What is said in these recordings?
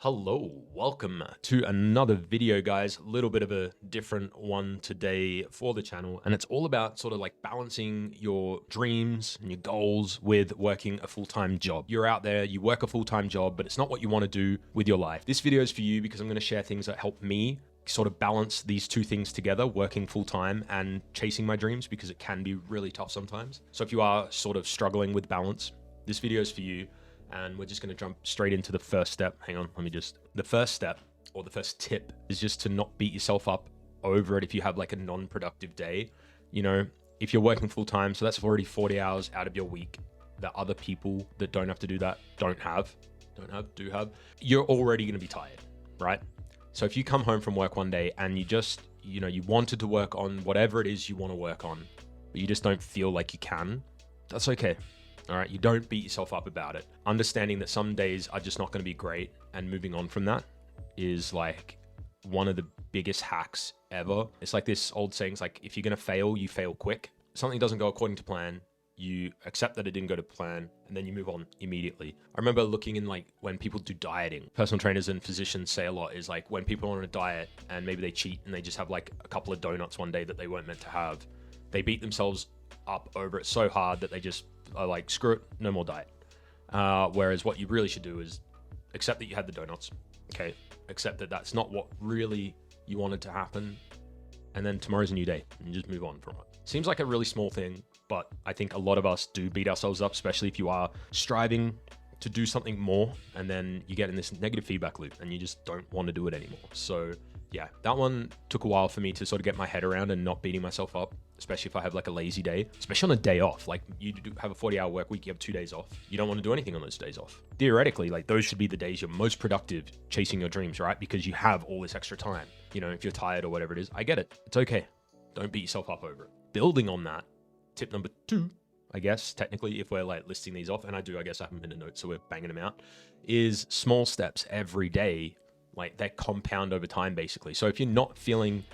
Hello, welcome to another video, guys. A little bit of a different one today for the channel, and it's all about sort of like balancing your dreams and your goals with working a full-time job. You're out there, you work a full-time job, but it's not what you want to do with your life. This video is for you because I'm going to share things that help me sort of balance these two things together, working full-time and chasing my dreams, because it can be really tough sometimes. So if you are sort of struggling with balance, this video is for you. And we're just going to jump straight into the first step. Hang on, the first step or the first tip is just to not beat yourself up over it if you have like a non-productive day. You know, if you're working full time, so that's already 40 hours out of your week that other people that don't have to do that do have, you're already going to be tired, right? So if you come home from work one day and you wanted to work on whatever it is you want to work on, but you just don't feel like you can, that's okay. All right, you don't beat yourself up about it. Understanding that some days are just not going to be great and moving on from that is like one of the biggest hacks ever. It's like this old saying, it's like, if you're going to fail, you fail quick. Something doesn't go according to plan, you accept that it didn't go to plan, and then you move on immediately. I remember looking in like when people do dieting, personal trainers and physicians say a lot is like when people are on a diet and maybe they cheat and they just have like a couple of donuts one day that they weren't meant to have, they beat themselves up over it so hard that they just are like, screw it, no more diet. Whereas what you really should do is accept that you had the donuts, okay? Accept that that's not what really you wanted to happen, and then tomorrow's a new day, and just move on from it. Seems like a really small thing, but I think a lot of us do beat ourselves up, especially if you are striving to do something more, and then you get in this negative feedback loop, and you just don't want to do it anymore. So yeah, that one took a while for me to sort of get my head around and not beating myself up, especially if I have like a lazy day, especially on a day off. Like you do have a 40-hour work week, you have 2 days off. You don't want to do anything on those days off. Theoretically, like those should be the days you're most productive chasing your dreams, right? Because you have all this extra time. You know, if you're tired or whatever it is, I get it. It's okay. Don't beat yourself up over it. Building on that, tip number 2, I guess, technically, if we're like listing these off, and I guess I haven't been a note, so we're banging them out, is small steps every day. Like they compound over time, basically. So if you're not feeling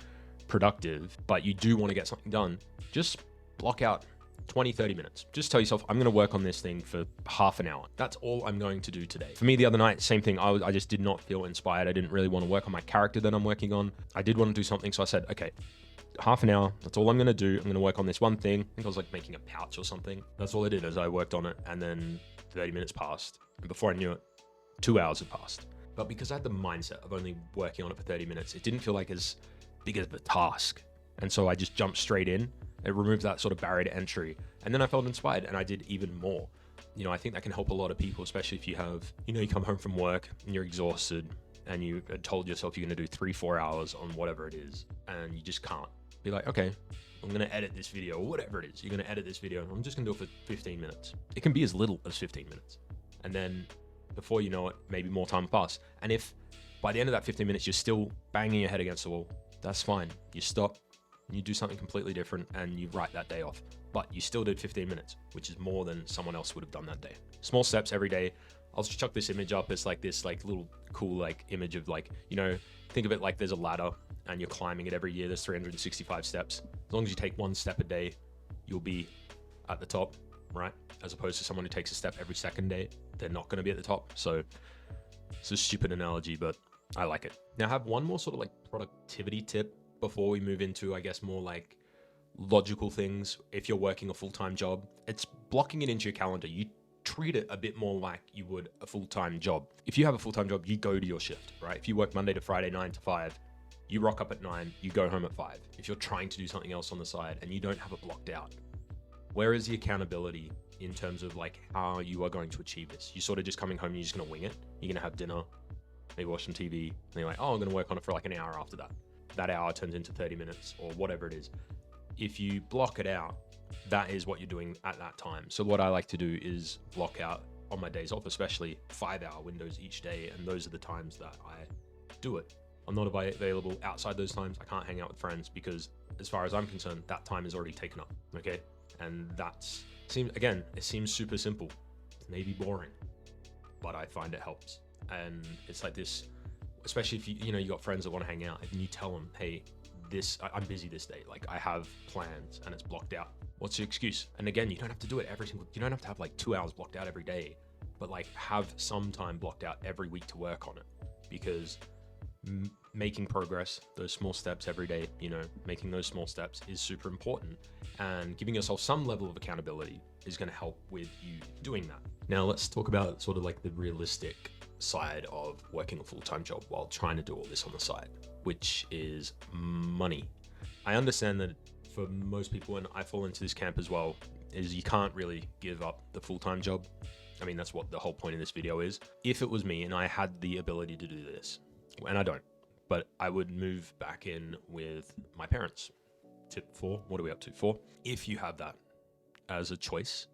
productive, but you do want to get something done, just block out 20-30 minutes. Just tell yourself, I'm going to work on this thing for half an hour. That's all I'm going to do today. For me, the other night, same thing. I just did not feel inspired. I didn't really want to work on my character that I'm working on. I did want to do something, so I said, okay, half an hour, that's all I'm going to do. I'm going to work on this one thing. I think I was like making a pouch or something. That's all I did, as I worked on it, and then 30 minutes passed, and before I knew it, 2 hours had passed. But because I had the mindset of only working on it for 30 minutes, it didn't feel like as big of a task. And so I just jumped straight in. It removed that sort of barrier to entry. And then I felt inspired and I did even more. You know, I think that can help a lot of people, especially if you have, you come home from work and you're exhausted and you had told yourself you're going to do 3-4 hours on whatever it is, and you just can't. Be like, okay, I'm going to edit this video or whatever it is. You're going to edit this video. I'm just going to do it for 15 minutes. It can be as little as 15 minutes. And then before you know it, maybe more time pass. And if by the end of that 15 minutes, you're still banging your head against the wall, that's fine. You stop, you do something completely different, and you write that day off. But you still did 15 minutes, which is more than someone else would have done that day. Small steps every day. I'll just chuck this image up. It's like this like little cool like image of like, think of it like there's a ladder and you're climbing it every year. There's 365 steps. As long as you take one step a day, you'll be at the top, right? As opposed to someone who takes a step every second day, they're not going to be at the top. So it's a stupid analogy, but I like it. Now I have one more sort of like productivity tip before we move into, I guess, more like logical things. If you're working a full-time job, it's blocking it into your calendar. You treat it a bit more like you would a full-time job. If you have a full-time job, you go to your shift, right? If you work Monday to Friday, 9 to 5, you rock up at 9, you go home at 5. If you're trying to do something else on the side and you don't have it blocked out, where is the accountability in terms of like how you are going to achieve this? You're sort of just coming home and you're just going to wing it. You're going to have dinner, maybe watch some TV, and you're like, oh, I'm going to work on it for like an hour after that. That hour turns into 30 minutes or whatever it is. If you block it out, that is what you're doing at that time. So what I like to do is block out on my days off, especially 5-hour windows each day. And those are the times that I do it. I'm not available outside those times. I can't hang out with friends because as far as I'm concerned, that time is already taken up. Okay. And it seems super simple, maybe boring, but I find it helps. And it's like this, especially if you got friends that want to hang out and you tell them, hey, I'm busy this day. Like I have plans and it's blocked out. What's the excuse? And again, you don't have to do it you don't have to have like 2 hours blocked out every day, but like have some time blocked out every week to work on it. because making progress, those small steps every day, making those small steps is super important, and giving yourself some level of accountability is going to help with you doing that. Now let's talk about sort of like the realistic side of working a full-time job while trying to do all this on the side, which is money. I understand that for most people, and I fall into this camp as well, is you can't really give up the full-time job. I mean, that's what the whole point of this video is. If it was me and I had the ability to do this, and I don't, but I would move back in with my parents. Tip 4, what are we up to? 4. If you have that as a choice,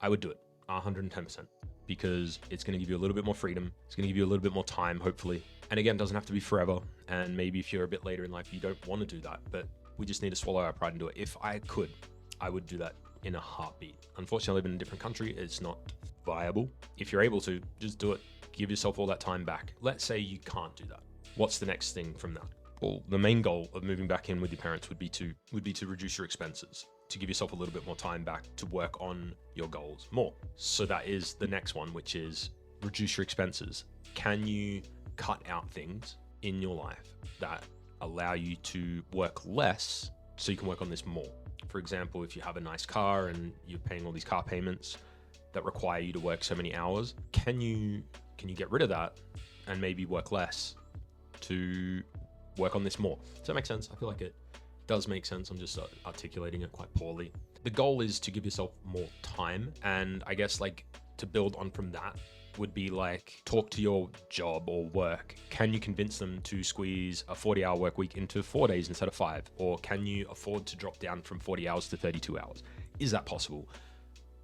I would do it 110%, because it's going to give you a little bit more freedom. It's going to give you a little bit more time, hopefully. And again, it doesn't have to be forever. And maybe if you're a bit later in life, you don't want to do that, but we just need to swallow our pride and do it. If I could, I would do that in a heartbeat. Unfortunately, I live in a different country. It's not viable. If you're able to, just do it. Give yourself all that time back. Let's say you can't do that. What's the next thing from that? Well, the main goal of moving back in with your parents would be to reduce your expenses, to give yourself a little bit more time back to work on your goals more. So that is the next one, which is reduce your expenses. Can you cut out things in your life that allow you to work less so you can work on this more? For example, if you have a nice car and you're paying all these car payments that require you to work so many hours, can you get rid of that and maybe work less to work on this more? Does that make sense? I feel like it does make sense. I'm just articulating it quite poorly. The goal is to give yourself more time, and I guess like to build on from that would be like talk to your job or work. Can you convince them to squeeze a 40-hour work week into 4 days instead of 5? Or can you afford to drop down from 40 hours to 32 hours? Is that possible?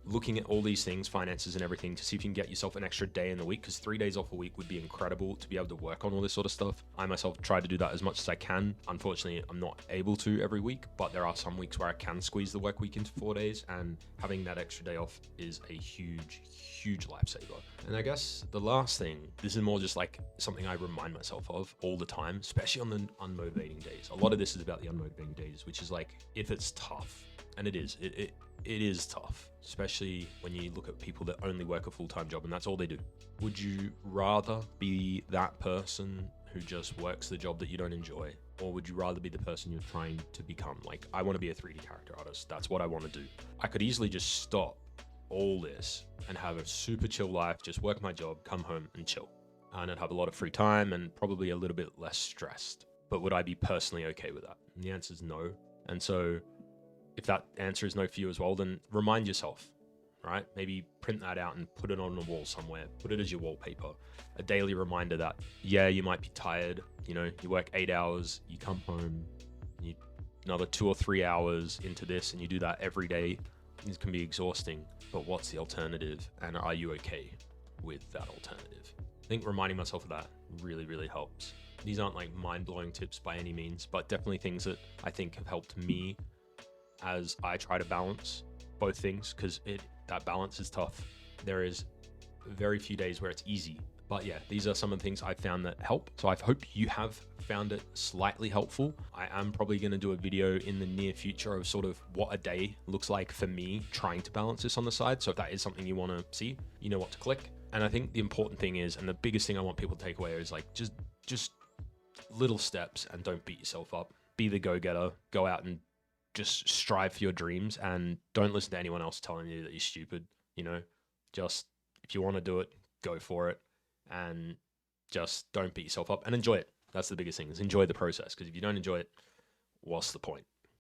Looking at all these things, finances and everything, to see if you can get yourself an extra day in the week, because 3 days off a week would be incredible to be able to work on all this sort of stuff. I myself try to do that as much as I can. Unfortunately, I'm not able to every week, but there are some weeks where I can squeeze the work week into 4 days, and having that extra day off is a huge, huge lifesaver. And I guess the last thing, this is more just like something I remind myself of all the time, especially on the unmotivating days. A lot of this is about the unmotivating days, which is like, if it's tough, and it is, it is tough, especially when you look at people that only work a full-time job and that's all they do. Would you rather be that person who just works the job that you don't enjoy? Or would you rather be the person you're trying to become? Like, I want to be a 3D character artist. That's what I want to do. I could easily just stop all this and have a super chill life, just work my job, come home and chill. And I'd have a lot of free time and probably a little bit less stressed. But would I be personally okay with that? And the answer is no. And so if that answer is no for you as well, then remind yourself, right? Maybe print that out and put it on a wall somewhere. Put it as your wallpaper. A daily reminder that, yeah, you might be tired. You work 8 hours, you come home, you another 2 or 3 hours into this, and you do that every day. This can be exhausting, but what's the alternative? And are you okay with that alternative? I think reminding myself of that really, really helps. These aren't like mind-blowing tips by any means, but definitely things that I think have helped me as I try to balance both things, because that balance is tough. There is very few days where it's easy. But yeah, these are some of the things I found that help. So I hope you have found it slightly helpful. I am probably going to do a video in the near future of sort of what a day looks like for me trying to balance this on the side. So if that is something you want to see, you know what to click. And I think the important thing is, and the biggest thing I want people to take away is like, just little steps, and don't beat yourself up. Be the go-getter, go out and just strive for your dreams, and don't listen to anyone else telling you that you're stupid. Just if you want to do it, go for it, and just don't beat yourself up and enjoy it. That's the biggest thing, is enjoy the process, because if you don't enjoy it, what's the point?